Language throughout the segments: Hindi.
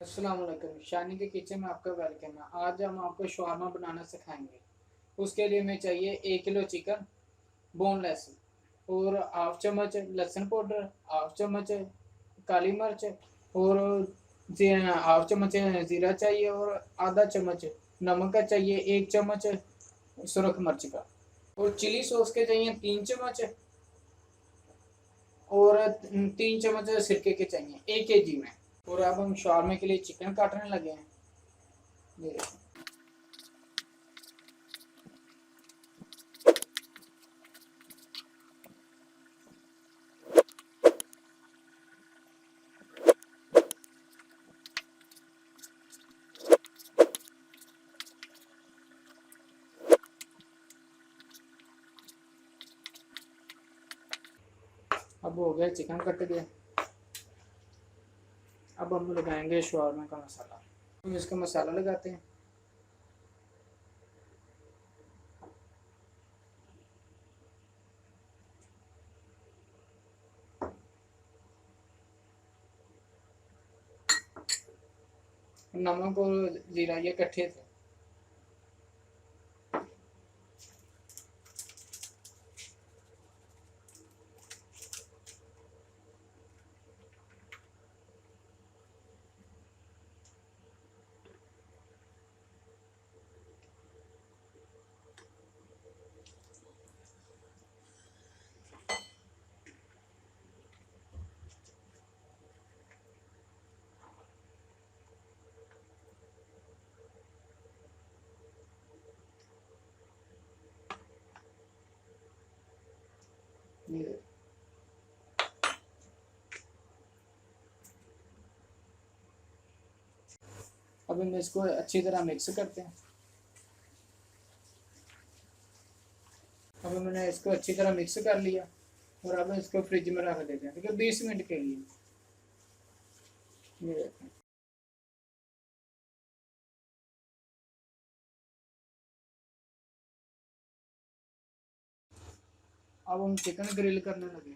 अस्सलाम वालेकुम, शानी के किचन में आपका वेलकम है। आज हम आपको शवारमा बनाना सिखाएंगे। उसके लिए हमें चाहिए 1 किलो चिकन बोनलेस और हाफ चम्मच लहसुन पाउडर, हाफ चम्मच काली मिर्च और हाफ चम्मच ज़ीरा चाहिए और आधा चम्मच नमक का चाहिए, 1 चम्मच सुरख मिर्च का और चिली सॉस के चाहिए 3 चम्मच और 3 चम्मच सिरके के चाहिए 1 kg में। और अब हम शवारमे के लिए चिकन काटने लगे हैं। ये देखो। अब हो गया, चिकन कट गया। अब हम लगाएंगे शवारमे का मसाला। हम इसका मसाला लगाते हैं। नमक और जीरा ये इकट्ठे थे। ये अब हम इसको अच्छी तरह मिक्स करते हैं। अब हमने इसको अच्छी तरह मिक्स कर लिया और अब इसको फ्रिज में रख देते हैं, ठीक है, 20 मिनट के लिए। ये देखें। अब हम चिकन ग्रिल करने लगे।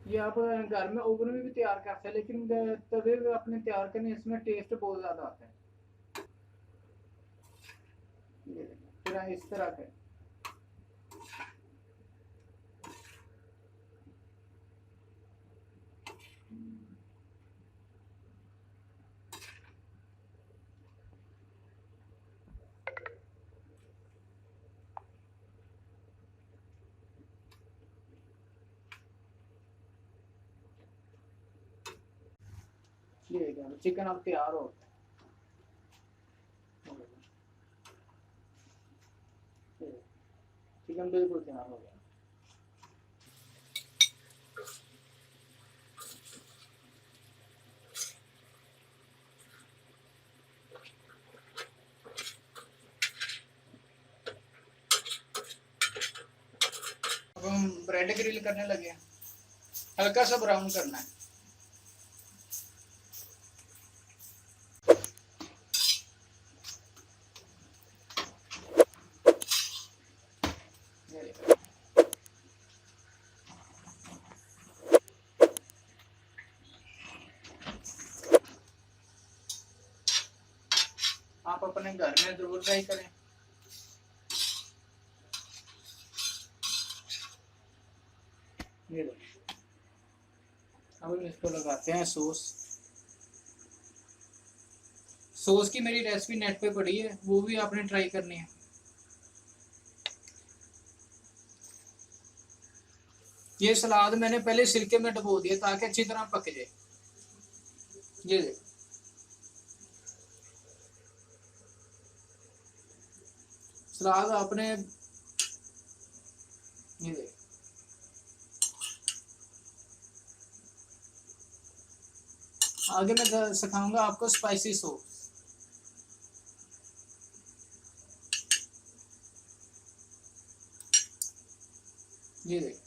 ये आप घर में ओवन में भी तैयार कर सकते हैं, लेकिन तवे पे अपने तैयार करने इसमें टेस्ट बहुत ज़्यादा आता है। ये देखो, फिर इस तरह के ये देखो, चिकन अब तैयार हो गया। चिकन बिल्कुल तैयार हो गया। अब हम ब्रेड ग्रिल करने लगे हैं। हल्का सा ब्राउन करना है। ये देखो। आप अपने घर में जरूर ट्राई करें। ये देखो। अब हम इसको लगाते हैं सॉस। सॉस की मेरी रेसिपी नेट पे पड़ी है, वो भी आपने ट्राई करनी है। ये सलाद मैंने पहले सिरके में डुबो दिया ताकि अच्छी तरह पक जाए। ये देखो। सलाद आपने, ये देखो, आगे मैं सिखाऊंगा आपको स्पाइसी सॉस। ये देखिए,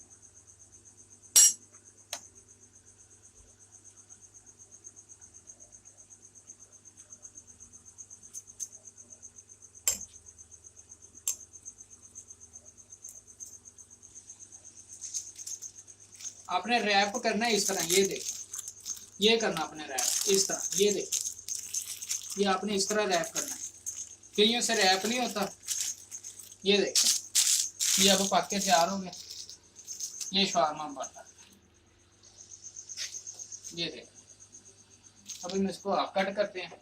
आपने रैप करना है इस तरह, ये देखिए, ये करना आपने रैप इस तरह, ये देखिए, ये आपने इस तरह रैप करना है, कईयों से रैप नहीं होता। ये देखिए, ये अब पक के तैयार हो गया, ये शवारमा बनता है। ये देखिए, अब हम इसको आप कट करते हैं।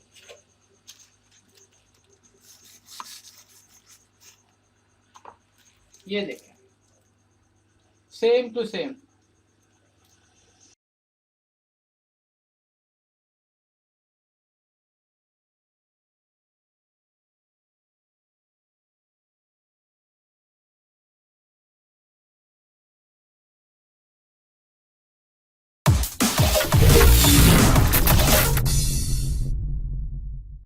ये देखें, सेम टू सेम